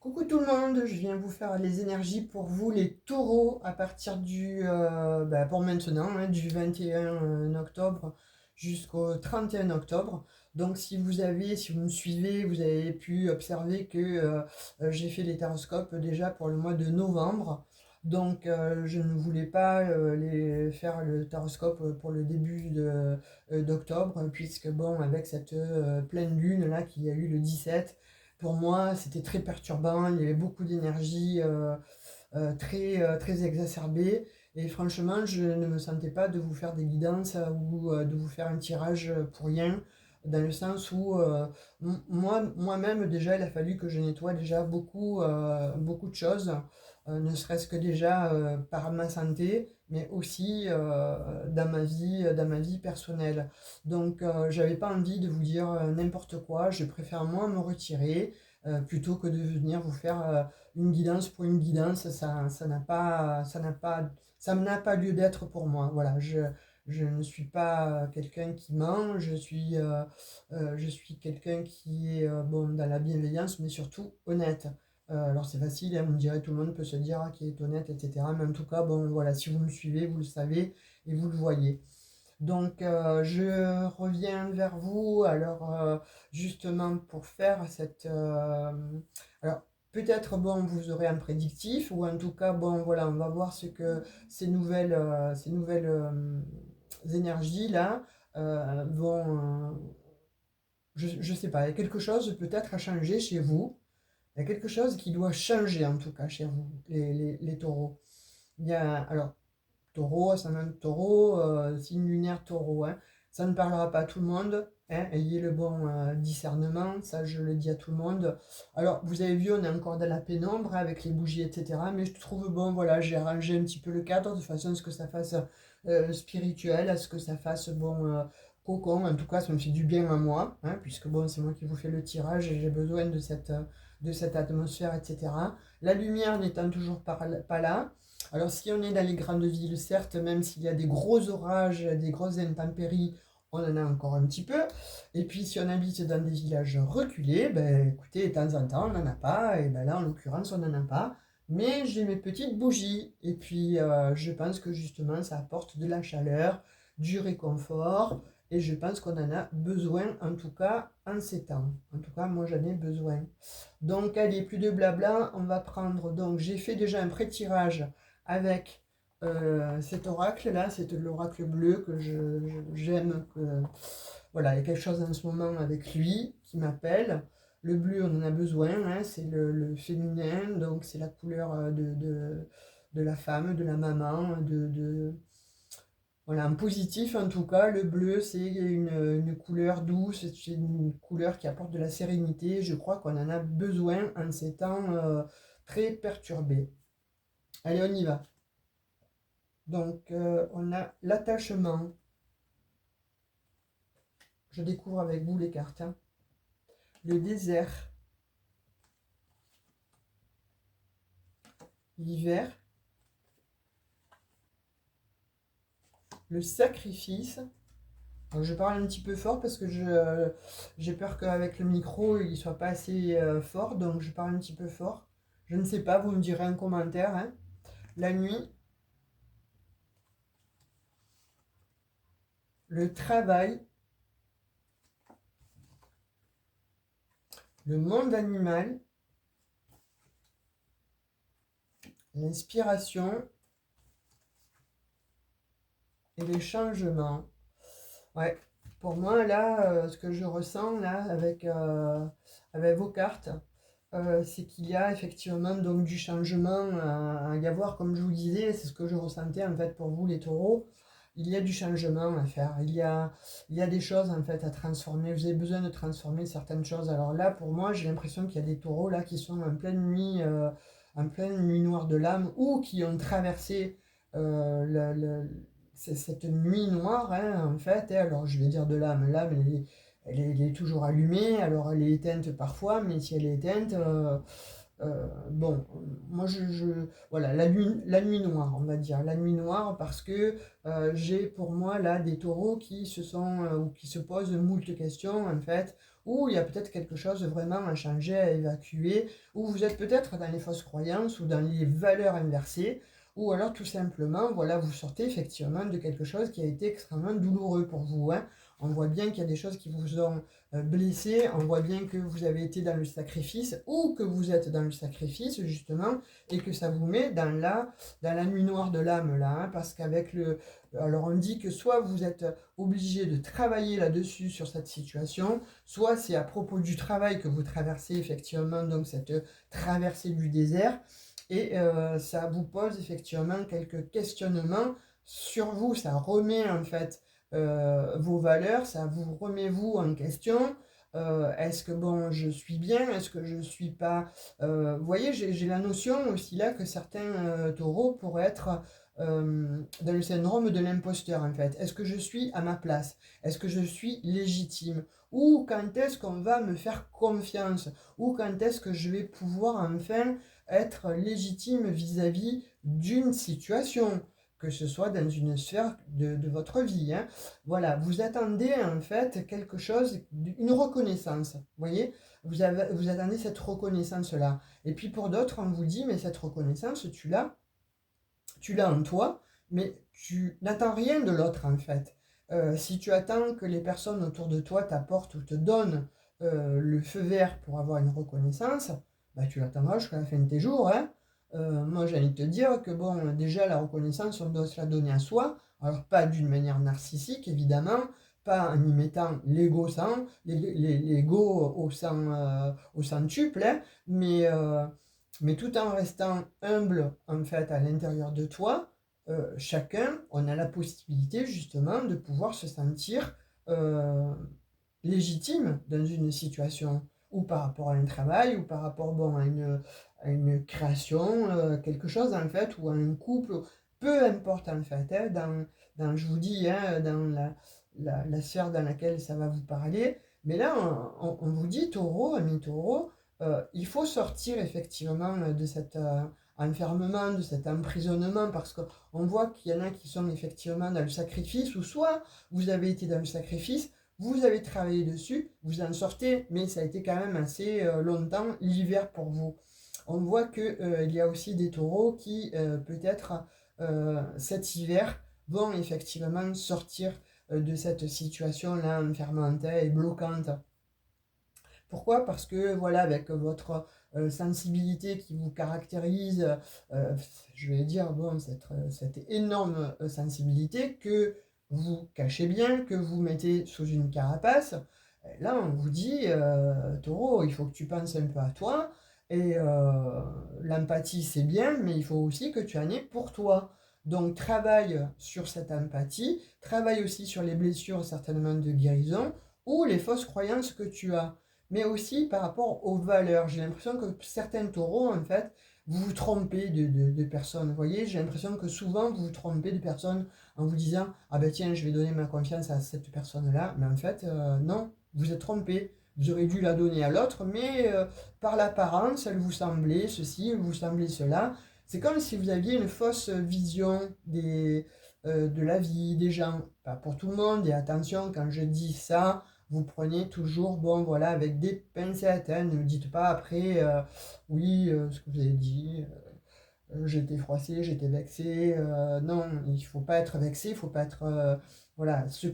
Coucou tout le monde, je viens vous faire les énergies pour vous les taureaux à partir pour maintenant, hein, du 21 octobre jusqu'au 31 octobre. Donc si vous me suivez, vous avez pu observer que j'ai fait les taroscopes déjà pour le mois de novembre. Donc je ne voulais pas faire le taroscope pour le d'octobre, puisque bon, avec cette pleine lune là qu'il y a eu le 17. Pour moi, c'était très perturbant, il y avait beaucoup d'énergie très exacerbée. Et franchement, je ne me sentais pas de vous faire des guidances ou de vous faire un tirage pour rien, dans le sens où moi-même, déjà, il a fallu que je nettoie déjà beaucoup de choses, ne serait-ce que déjà par ma santé, mais aussi dans ma vie personnelle. Donc, j'avais pas envie de vous dire n'importe quoi, je préfère moi me retirer plutôt que de venir vous faire une guidance pour une guidance. Ça n'a pas lieu d'être pour moi. Voilà, je ne suis pas quelqu'un qui ment, je suis quelqu'un qui est bon, dans la bienveillance, mais surtout honnête. Alors c'est facile, hein, on dirait tout le monde peut se dire qu'il est honnête, etc. Mais en tout cas, bon, voilà, si vous me suivez, vous le savez et vous le voyez. Donc, je reviens vers vous, alors justement pour faire alors, peut-être, bon, vous aurez un prédictif, ou en tout cas, bon, voilà, on va voir ce que ces nouvelles énergies-là vont... je sais pas, il y a quelque chose peut-être à changer chez vous. Il y a quelque chose qui doit changer, en tout cas, chez vous, les taureaux. Alors, taureau, ascendant taureau, signe lunaire taureau, hein. Ça ne parlera pas à tout le monde, hein. Ayez le bon discernement, ça je le dis à tout le monde. Alors, vous avez vu, on est encore dans la pénombre hein, avec les bougies, etc. Mais je trouve, bon, voilà, j'ai arrangé un petit peu le cadre de façon à ce que ça fasse spirituel, à ce que ça fasse, bon, cocon. En tout cas, ça me fait du bien à moi, hein, puisque, bon, c'est moi qui vous fais le tirage et j'ai besoin de cette atmosphère, etc. La lumière n'étant toujours pas là. Alors si on est dans les grandes villes, certes, même s'il y a des gros orages, des grosses intempéries, on en a encore un petit peu. Et puis si on habite dans des villages reculés, ben écoutez, de temps en temps, on n'en a pas. Et ben là, en l'occurrence, on n'en a pas. Mais j'ai mes petites bougies. Et puis je pense que justement, ça apporte de la chaleur, du réconfort. Et je pense qu'on en a besoin, en tout cas, en ces temps. En tout cas, moi, j'en ai besoin. Donc, allez, plus de blabla. On va prendre... Donc, j'ai fait déjà un pré-tirage avec cet oracle-là, c'est l'oracle bleu que j'aime. Voilà, il y a quelque chose en ce moment avec lui qui m'appelle. Le bleu, on en a besoin, hein, c'est le féminin, donc c'est la couleur de la femme, de la maman, voilà, en positif en tout cas, le bleu c'est une couleur douce, c'est une couleur qui apporte de la sérénité. Je crois qu'on en a besoin en ces temps très perturbés. Allez, on y va. Donc, on a l'attachement. Je découvre avec vous les cartes, hein. Le désert, l'hiver, le sacrifice. Alors, je parle un petit peu fort parce que j'ai peur qu'avec le micro, il ne soit pas assez fort. Donc, je parle un petit peu fort. Je ne sais pas, vous me direz en commentaire, hein. La nuit, le travail, le monde animal, l'inspiration et les changements. Ouais, pour moi, là, ce que je ressens, là, avec vos cartes, c'est qu'il y a effectivement donc du changement à y avoir, comme je vous disais, c'est ce que je ressentais, en fait, pour vous, les taureaux. Il y a du changement à faire, il y a des choses, en fait, à transformer. Vous avez besoin de transformer certaines choses. Alors là, pour moi, j'ai l'impression qu'il y a des taureaux, là, qui sont en pleine nuit noire de l'âme, ou qui ont traversé euh, le, le- cette nuit noire, hein, en fait, hein. Alors je vais dire de l'âme, l'âme elle est toujours allumée, alors elle est éteinte parfois, mais si elle est éteinte, Bon, moi voilà, la nuit noire, on va dire, la nuit noire parce que j'ai pour moi là des taureaux qui se sont ou qui se posent moult questions en fait, où il y a peut-être quelque chose vraiment à changer, à évacuer, où vous êtes peut-être dans les fausses croyances ou dans les valeurs inversées, ou alors tout simplement, voilà, vous sortez effectivement de quelque chose qui a été extrêmement douloureux pour vous, hein. On voit bien qu'il y a des choses qui vous ont blessé, on voit bien que vous avez été dans le sacrifice ou que vous êtes dans le sacrifice justement et que ça vous met dans la nuit noire de l'âme là, hein, parce qu'avec le... Alors on dit que soit vous êtes obligé de travailler là-dessus sur cette situation, soit c'est à propos du travail que vous traversez effectivement donc cette traversée du désert et ça vous pose effectivement quelques questionnements sur vous, ça remet en fait vos valeurs, ça vous remet vous en question. Est-ce que bon, je suis bien? Est-ce que je suis pas? Vous voyez, j'ai la notion aussi là que certains taureaux pourraient être dans le syndrome de l'imposteur en fait. Est-ce que je suis à ma place? Est-ce que je suis légitime? Ou quand est-ce qu'on va me faire confiance? Ou quand est-ce que je vais pouvoir enfin être légitime vis-à-vis d'une situation? Que ce soit dans une sphère de votre vie, hein. Voilà, vous attendez en fait quelque chose, une reconnaissance, vous voyez, vous attendez cette reconnaissance-là. Et puis pour d'autres, on vous dit, mais cette reconnaissance, tu l'as en toi, mais tu n'attends rien de l'autre en fait. Si tu attends que les personnes autour de toi t'apportent ou te donnent le feu vert pour avoir une reconnaissance, bah, tu l'attendras jusqu'à la fin de tes jours, hein. Moi j'ai envie de te dire que bon, déjà la reconnaissance, on doit se la donner à soi, alors pas d'une manière narcissique évidemment, pas en y mettant l'ego au centuple, hein, mais tout en restant humble en fait à l'intérieur de toi, chacun, on a la possibilité justement de pouvoir se sentir euh, légitime dans une situation, ou par rapport à un travail, ou par rapport bon, à une création, quelque chose en fait, ou à un couple, peu importe en fait, hein, je vous dis, hein, dans la sphère dans laquelle ça va vous parler, mais là on vous dit taureau, ami taureau, il faut sortir effectivement de cet enfermement, de cet emprisonnement, parce qu'on voit qu'il y en a qui sont effectivement dans le sacrifice, ou soit vous avez été dans le sacrifice, vous avez travaillé dessus, vous en sortez, mais ça a été quand même assez longtemps l'hiver pour vous. On voit qu'il y a aussi des taureaux qui, peut-être cet hiver, vont effectivement sortir de cette situation-là enfermante et bloquante. Pourquoi? Parce que voilà, avec votre sensibilité qui vous caractérise, euh, je vais dire, bon, cette énorme sensibilité que vous cachez bien, que vous mettez sous une carapace, là on vous dit, taureau, il faut que tu penses un peu à toi, et l'empathie c'est bien, mais il faut aussi que tu en aies pour toi. Donc travaille sur cette empathie, travaille aussi sur les blessures certainement de guérison, ou les fausses croyances que tu as, mais aussi par rapport aux valeurs. J'ai l'impression que certains taureaux, en fait, vous vous trompez de personnes. Vous voyez, j'ai l'impression que souvent vous vous trompez de personnes en vous disant ah ben tiens, je vais donner ma confiance à cette personne-là. Mais en fait, non, vous êtes trompé. Vous aurez dû la donner à l'autre, mais par l'apparence, elle vous semblait ceci, elle vous semblait cela. C'est comme si vous aviez une fausse vision de la vie, des gens. Pas pour tout le monde, et attention, quand je dis ça, vous prenez toujours, bon voilà, avec des pincettes, hein, ne me dites pas après, oui, ce que vous avez dit, j'étais froissé, j'étais vexé, non, il faut pas être vexé, il faut pas être, voilà, ce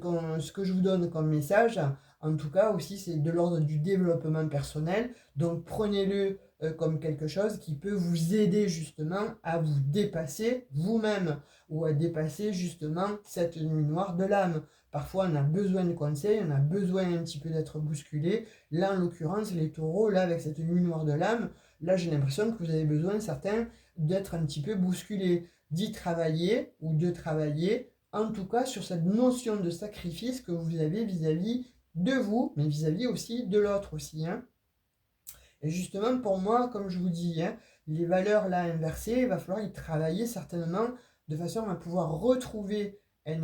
que je vous donne comme message, en tout cas aussi, c'est de l'ordre du développement personnel, donc prenez-le comme quelque chose qui peut vous aider justement à vous dépasser vous-même, ou à dépasser justement cette nuit noire de l'âme. Parfois, on a besoin de conseils, on a besoin un petit peu d'être bousculé. Là, en l'occurrence, les taureaux, là, avec cette nuit noire de l'âme, là, j'ai l'impression que vous avez besoin, certains, d'être un petit peu bousculé, d'y travailler ou de travailler, en tout cas, sur cette notion de sacrifice que vous avez vis-à-vis de vous, mais vis-à-vis aussi de l'autre aussi, hein. Et justement, pour moi, comme je vous dis, hein, les valeurs là inversées, il va falloir y travailler certainement de façon à pouvoir retrouver un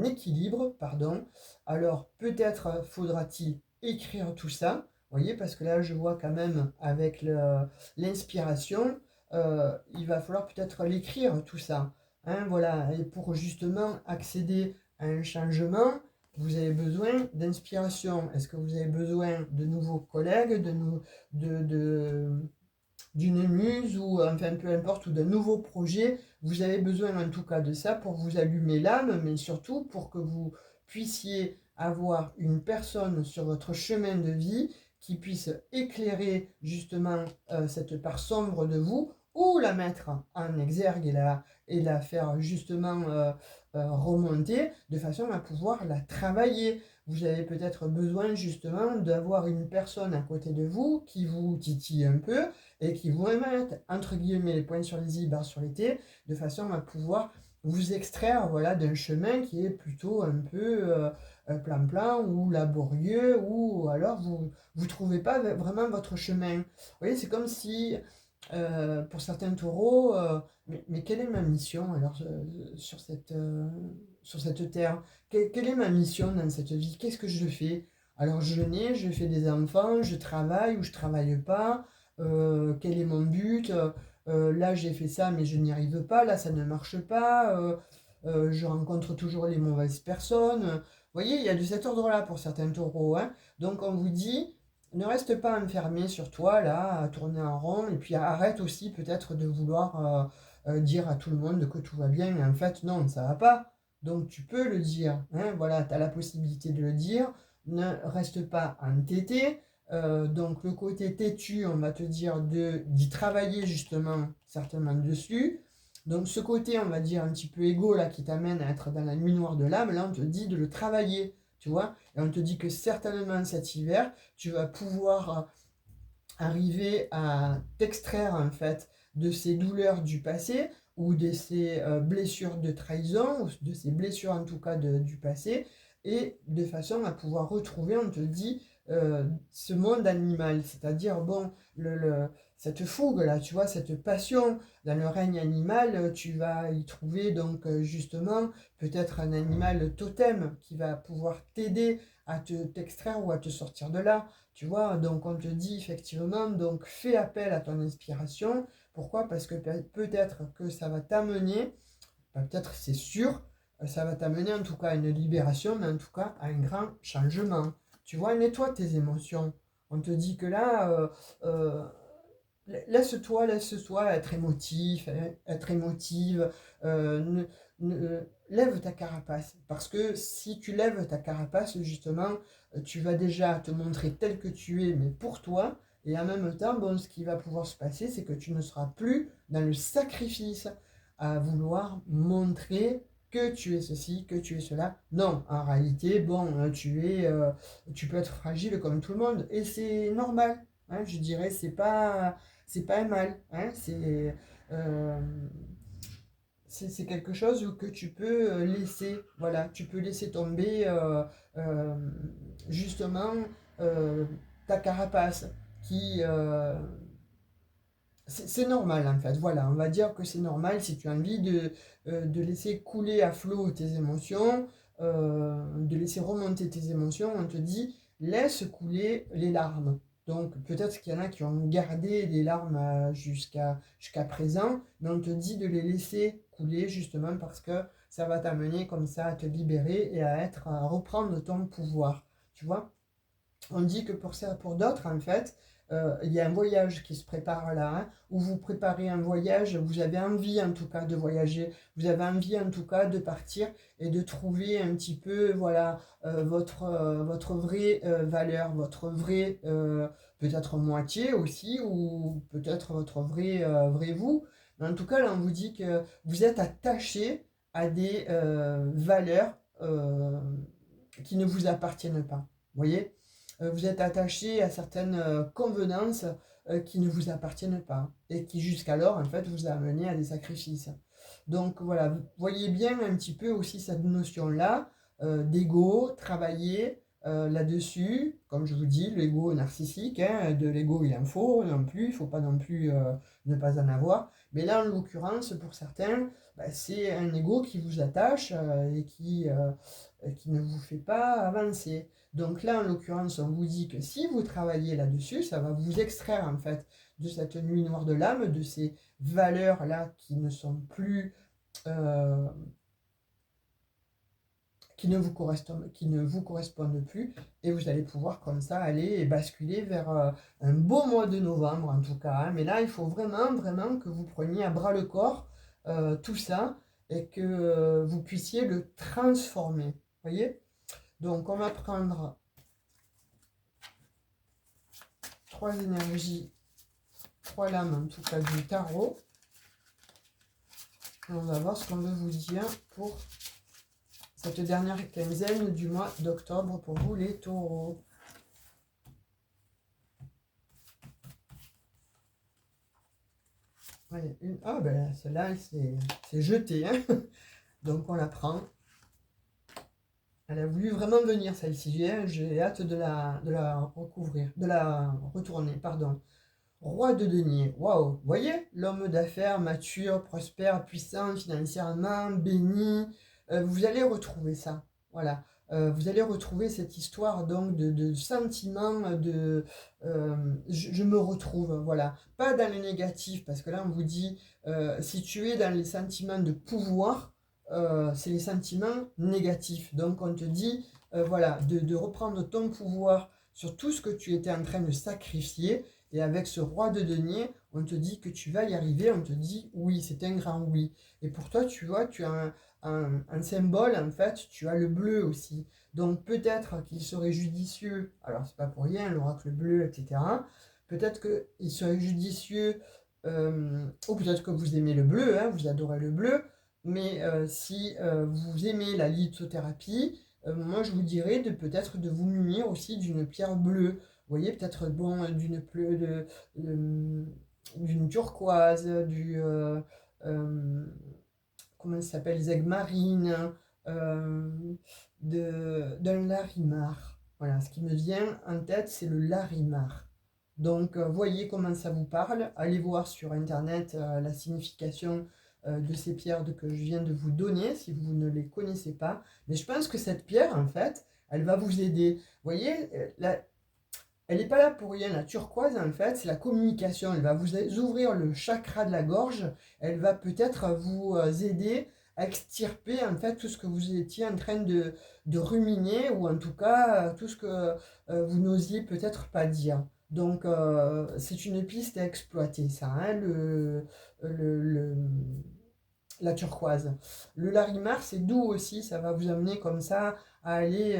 équilibre, pardon. Alors peut-être faudra-t-il écrire tout ça, voyez, parce que là, je vois quand même avec l'inspiration, il va falloir peut-être l'écrire, tout ça. Hein, voilà, et pour justement accéder à un changement, vous avez besoin d'inspiration. Est-ce que vous avez besoin de nouveaux collègues, de, d'une muse ou enfin peu importe, ou d'un nouveau projet? Vous avez besoin en tout cas de ça pour vous allumer l'âme, mais surtout pour que vous puissiez avoir une personne sur votre chemin de vie qui puisse éclairer justement cette part sombre de vous, ou la mettre en exergue et la faire justement remonter de façon à pouvoir la travailler. Vous avez peut-être besoin justement d'avoir une personne à côté de vous qui vous titille un peu et qui vous mettent entre guillemets les points sur les i, barres sur les t, de façon à pouvoir vous extraire, voilà, d'un chemin qui est plutôt un peu plan-plan ou laborieux, ou alors vous trouvez pas vraiment votre chemin. Vous voyez, c'est comme si pour certains taureaux, mais quelle est ma mission alors sur cette terre? Quelle est ma mission dans cette vie? Qu'est-ce que je fais? Alors je nais, je fais des enfants, je travaille ou je travaille pas. Quel est mon but? Là j'ai fait ça mais je n'y arrive pas, là ça ne marche pas. Je rencontre toujours les mauvaises personnes. Vous voyez, il y a de cet ordre-là pour certains taureaux, hein. Donc on vous dit, ne reste pas enfermé sur toi, là, à tourner en rond, et puis arrête aussi peut-être de vouloir dire à tout le monde que tout va bien, mais en fait, non, ça va pas. Donc tu peux le dire, hein, voilà, tu as la possibilité de le dire, ne reste pas entêté. Donc le côté têtu, on va te dire d'y travailler justement certainement dessus. Donc ce côté, on va dire, un petit peu égo, là, qui t'amène à être dans la nuit noire de l'âme, là, on te dit de le travailler, tu vois. Et on te dit que certainement cet hiver, tu vas pouvoir arriver à t'extraire, en fait, de ces douleurs du passé, ou de ces blessures de trahison, ou de ces blessures, en tout cas, du passé, et de façon à pouvoir retrouver, on te dit, ce monde animal. C'est-à-dire, bon, cette fougue, là, tu vois, cette passion dans le règne animal, tu vas y trouver donc justement peut-être un animal totem qui va pouvoir t'aider à t'extraire ou à te sortir de là. Tu vois, donc on te dit effectivement, donc fais appel à ton inspiration. Pourquoi? Parce que peut-être que ça va t'amener, peut-être c'est sûr, ça va t'amener en tout cas à une libération, mais en tout cas à un grand changement. Tu vois, nettoie tes émotions. On te dit que là, euh, laisse-toi être émotif, hein, être émotive. Lève ta carapace. Parce que si tu lèves ta carapace, justement, tu vas déjà te montrer tel que tu es, mais pour toi. Et en même temps, bon, ce qui va pouvoir se passer, c'est que tu ne seras plus dans le sacrifice à vouloir montrer que tu es ceci, que tu es cela. Non, en réalité, bon, tu peux être fragile comme tout le monde. Et c'est normal. Hein, je dirais, c'est pas un mal, hein, euh, c'est quelque chose que tu peux laisser, voilà, tu peux laisser tomber euh, justement euh, ta carapace qui, c'est normal en fait, voilà, on va dire que c'est normal si tu as envie de laisser couler à flot tes émotions, de laisser remonter tes émotions, on te dit laisse couler les larmes. Donc peut-être qu'il y en a qui ont gardé des larmes jusqu'à présent, mais on te dit de les laisser couler justement parce que ça va t'amener comme ça à te libérer et à reprendre ton pouvoir, tu vois. On dit que pour ça, pour d'autres, en fait, il y a un voyage qui se prépare là, hein, où vous préparez un voyage, vous avez envie en tout cas de voyager, vous avez envie en tout cas de partir et de trouver un petit peu, voilà, votre vraie valeur, votre vraie, peut-être moitié aussi, ou peut-être votre vrai vous. Mais en tout cas, là, on vous dit que vous êtes attaché à des valeurs qui ne vous appartiennent pas. Vous voyez? Vous êtes attaché à certaines convenances qui ne vous appartiennent pas et qui jusqu'alors en fait vous a amené à des sacrifices. Donc voilà, vous voyez bien un petit peu aussi cette notion-là d'ego, travailler là-dessus, comme je vous dis, l'ego narcissique, hein, de l'ego il en faut non plus, il ne faut pas non plus ne pas en avoir, mais là en l'occurrence pour certains, bah, c'est un ego qui vous attache et qui ne vous fait pas avancer. Donc là, en l'occurrence, on vous dit que si vous travaillez là-dessus, ça va vous extraire en fait de cette nuit noire de l'âme, de ces valeurs-là qui ne sont plus... euh, qui ne vous correspondent plus, et vous allez pouvoir comme ça aller et basculer vers un beau mois de novembre en tout cas, hein. Mais là, il faut vraiment, vraiment que vous preniez à bras le corps tout ça, et que vous puissiez le transformer. Vous voyez? Donc, on va prendre 3 énergies, 3 lames en tout cas du tarot. Et on va voir ce qu'on veut vous dire pour cette dernière quinzaine du mois d'octobre pour vous les taureaux. Ouais, ah ben celle-là, c'est jeté, hein. Donc on la prend. Elle a voulu vraiment venir celle-ci. J'ai hâte de la recouvrir, de la retourner, pardon. Roi de denier, waouh, vous voyez, l'homme d'affaires mature, prospère, puissant financièrement, béni, vous allez retrouver ça, voilà. Vous allez retrouver cette histoire donc de sentiment, je me retrouve, voilà. Pas dans le négatif, parce que là on vous dit, si tu es dans les sentiments de pouvoir, c'est les sentiments négatifs. Donc on te dit, voilà, de reprendre ton pouvoir sur tout ce que tu étais en train de sacrifier. Et avec ce roi de denier, on te dit que tu vas y arriver, on te dit oui, c'est un grand oui. Et pour toi, tu vois, tu as un symbole, en fait, tu as le bleu aussi. Donc peut-être qu'il serait judicieux, alors c'est pas pour rien, l'oracle bleu, etc. Peut-être qu'il serait judicieux, ou peut-être que vous aimez le bleu, hein, vous adorez le bleu, mais si vous aimez la lithothérapie, moi je vous dirais de peut-être de vous munir aussi d'une pierre bleue. Vous voyez, peut-être bon, d'une turquoise, comment ça s'appelle, les aigues marines, euh, d'un larimar. Voilà, ce qui me vient en tête, c'est le larimar. Donc, voyez comment ça vous parle. Allez voir sur Internet la signification de ces pierres que je viens de vous donner, si vous ne les connaissez pas. Mais je pense que cette pierre, en fait, elle va vous aider. Vous voyez, elle n'est pas là pour rien. La turquoise, en fait, c'est la communication. Elle va vous ouvrir le chakra de la gorge. Elle va peut-être vous aider à extirper, en fait, tout ce que vous étiez en train de ruminer, ou en tout cas, tout ce que vous n'osiez peut-être pas dire. Donc, c'est une piste à exploiter, ça, hein, le, le- la turquoise. Le larimar, c'est doux aussi, ça va vous amener comme ça à aller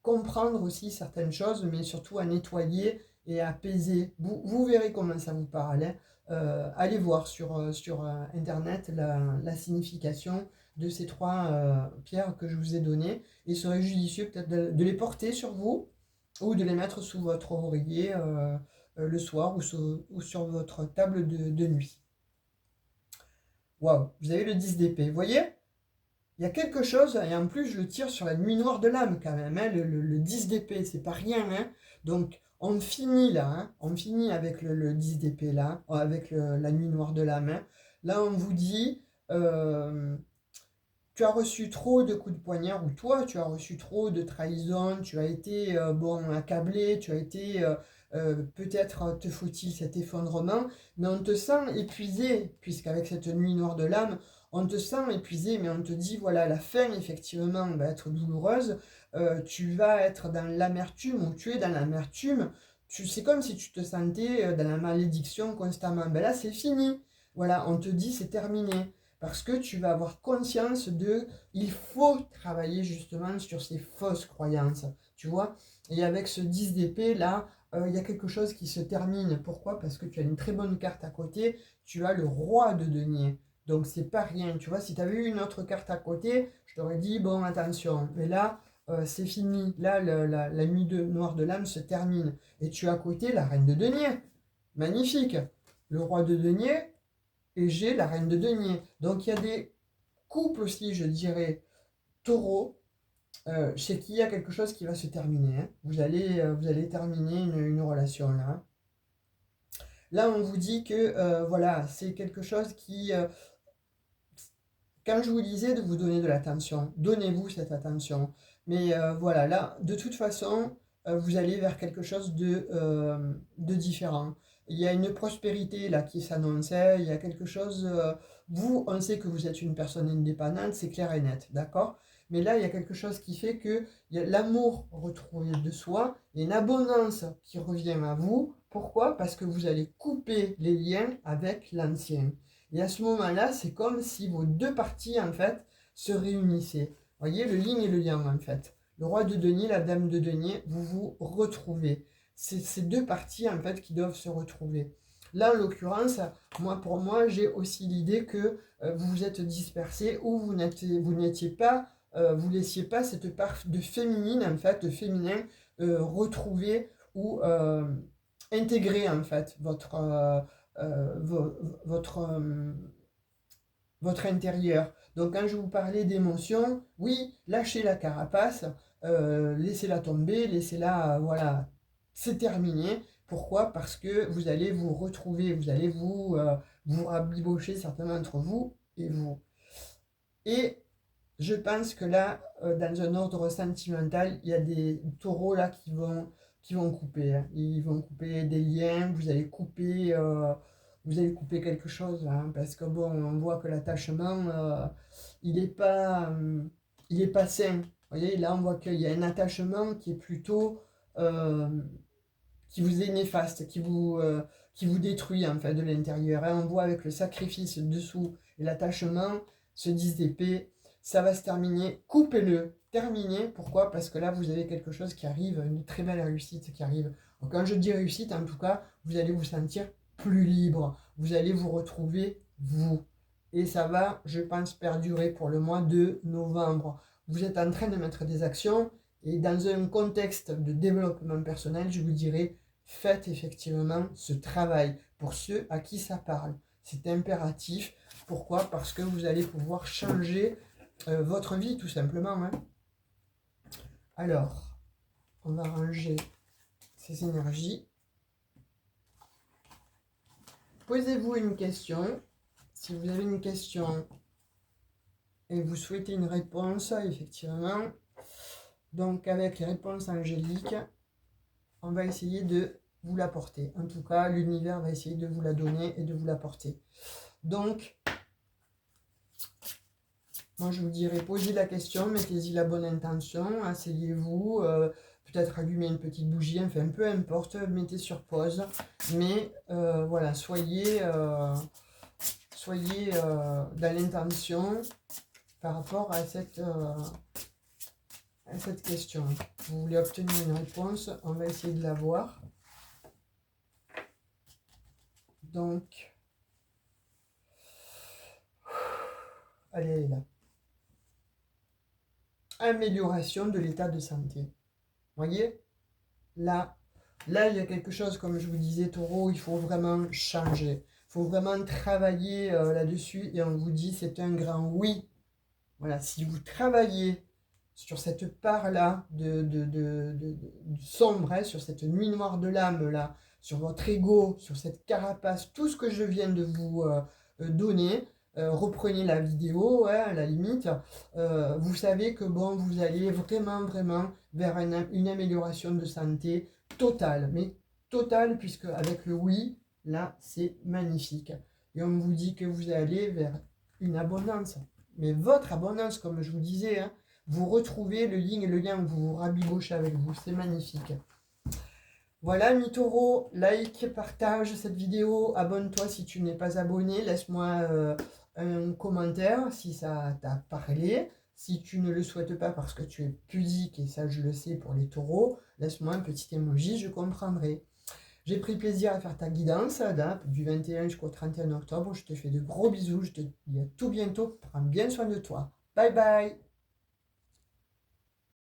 comprendre aussi certaines choses, mais surtout à nettoyer et à apaiser. Vous verrez comment ça vous parle, hein. Allez voir sur Internet la signification de ces 3 pierres que je vous ai données. Il serait judicieux peut-être de les porter sur vous ou de les mettre sous votre oreiller le soir, ou sur votre table de nuit. Waouh, vous avez le 10 d'épée. Vous voyez? Il y a quelque chose, et en plus je le tire sur la nuit noire de l'âme quand même, hein, le 10 d'épée, c'est pas rien, hein. Donc on finit là, hein, on finit avec le 10 d'épée là, avec la nuit noire de l'âme, hein. Là on vous dit, euh, tu as reçu trop de coups de poignard, ou toi tu as reçu trop de trahison, tu as été bon, accablé, tu as été peut-être te faut-il cet effondrement, mais on te sent épuisé, puisqu'avec cette nuit noire de l'âme, on te sent épuisé, mais on te dit voilà, la fin effectivement va être douloureuse, tu vas être dans l'amertume, ou tu es dans l'amertume, c'est comme si tu te sentais dans la malédiction constamment. Ben là c'est fini, voilà, on te dit c'est terminé. Parce que tu vas avoir conscience il faut travailler justement sur ces fausses croyances, tu vois. Et avec ce 10 d'épée, là, il y a quelque chose qui se termine. Pourquoi? Parce que tu as une très bonne carte à côté, tu as le roi de denier. Donc c'est pas rien, tu vois. Si tu avais eu une autre carte à côté, je t'aurais dit, bon, attention. Mais là, c'est fini. Là, la nuit noire de l'âme se termine. Et tu as à côté la reine de denier. Magnifique. Le roi de denier, et j'ai la reine de denier. Donc il y a des couples aussi, je dirais, taureaux, chez qui il y a quelque chose qui va se terminer, hein. Vous allez terminer une relation là, hein. Là, on vous dit que voilà, c'est quelque chose qui, quand je vous disais de vous donner de l'attention, donnez-vous cette attention. Mais voilà, là, de toute façon, vous allez vers quelque chose de différent. Il y a une prospérité là qui s'annonçait, il y a quelque chose... vous, on sait que vous êtes une personne indépendante, c'est clair et net, d'accord? Mais là, il y a quelque chose qui fait que il y a l'amour retrouvé de soi, il y a une abondance qui revient à vous. Pourquoi? Parce que vous allez couper les liens avec l'ancien. Et à ce moment-là, c'est comme si vos deux parties, en fait, se réunissaient. Voyez, le yin et le yang en fait. Le roi de denier, la dame de denier, vous vous retrouvez. C'est ces deux parties en fait qui doivent se retrouver. Là, en l'occurrence, moi pour moi, j'ai aussi l'idée que vous vous êtes dispersé ou vous n'étiez pas, vous laissiez pas cette part de féminine en fait, de féminin retrouver ou intégrer en fait votre votre intérieur. Donc quand je vous parlais d'émotion, oui, lâchez la carapace, laissez-la tomber, laissez-la, voilà, c'est terminé. Pourquoi? Parce que vous allez vous retrouver, vous allez vous rabibocher certainement entre vous et vous. Et je pense que là, dans un ordre sentimental, il y a des taureaux là qui vont couper, hein. Ils vont couper des liens, vous allez couper quelque chose, hein, parce que bon, on voit que l'attachement, il est pas sain. Vous voyez, là, on voit qu'il y a un attachement qui est plutôt, euh, qui vous est néfaste, qui vous détruit en fait de l'intérieur. Hein. On voit avec le sacrifice dessous et l'attachement, ce 10 d'épée, ça va se terminer, coupez-le, terminez. Pourquoi? Parce que là, vous avez quelque chose qui arrive, une très belle réussite qui arrive. Donc, quand je dis réussite, en tout cas, vous allez vous sentir plus libre. Vous allez vous retrouver vous. Et ça va, je pense, perdurer pour le mois de novembre. Vous êtes en train de mettre des actions et dans un contexte de développement personnel, je vous dirais, faites effectivement ce travail pour ceux à qui ça parle. C'est impératif. Pourquoi? Parce que vous allez pouvoir changer votre vie tout simplement. Hein. Alors, on va ranger ces énergies. Posez-vous une question. Si vous avez une question et vous souhaitez une réponse, effectivement, donc avec les réponses angéliques, on va essayer de vous l'apporter. En tout cas, l'univers va essayer de vous la donner et de vous l'apporter. Donc, moi je vous dirais, posez la question, mettez-y la bonne intention, asseyez-vous, peut-être allumer une petite bougie, enfin peu importe, mettez sur pause. Mais voilà, soyez dans l'intention par rapport à cette question. Vous voulez obtenir une réponse, on va essayer de la voir. Donc, allez, elle est là. Amélioration de l'état de santé. Voyez, là, il y a quelque chose, comme je vous disais, taureau, il faut vraiment changer. Il faut vraiment travailler là-dessus et on vous dit, c'est un grand oui. Voilà, si vous travaillez sur cette part-là de sombre, hein, sur cette nuit noire de l'âme, là, sur votre ego, sur cette carapace, tout ce que je viens de vous donner, reprenez la vidéo, hein, à la limite, vous savez que bon, vous allez vraiment vers une amélioration de santé totale, mais totale, puisque avec le oui, là, c'est magnifique. Et on vous dit que vous allez vers une abondance, mais votre abondance, comme je vous disais, hein, vous retrouvez le yin et le yang, vous vous rabibochez avec vous, c'est magnifique. Voilà, mi taureau, like, partage cette vidéo, abonne-toi si tu n'es pas abonné, laisse-moi un commentaire si ça t'a parlé. Si tu ne le souhaites pas parce que tu es pudique, et ça je le sais pour les taureaux, laisse-moi un petit emoji, je comprendrai. J'ai pris plaisir à faire ta guidance là, du 21 jusqu'au 31 octobre. Je te fais de gros bisous, je te dis à tout bientôt, prends bien soin de toi. Bye bye.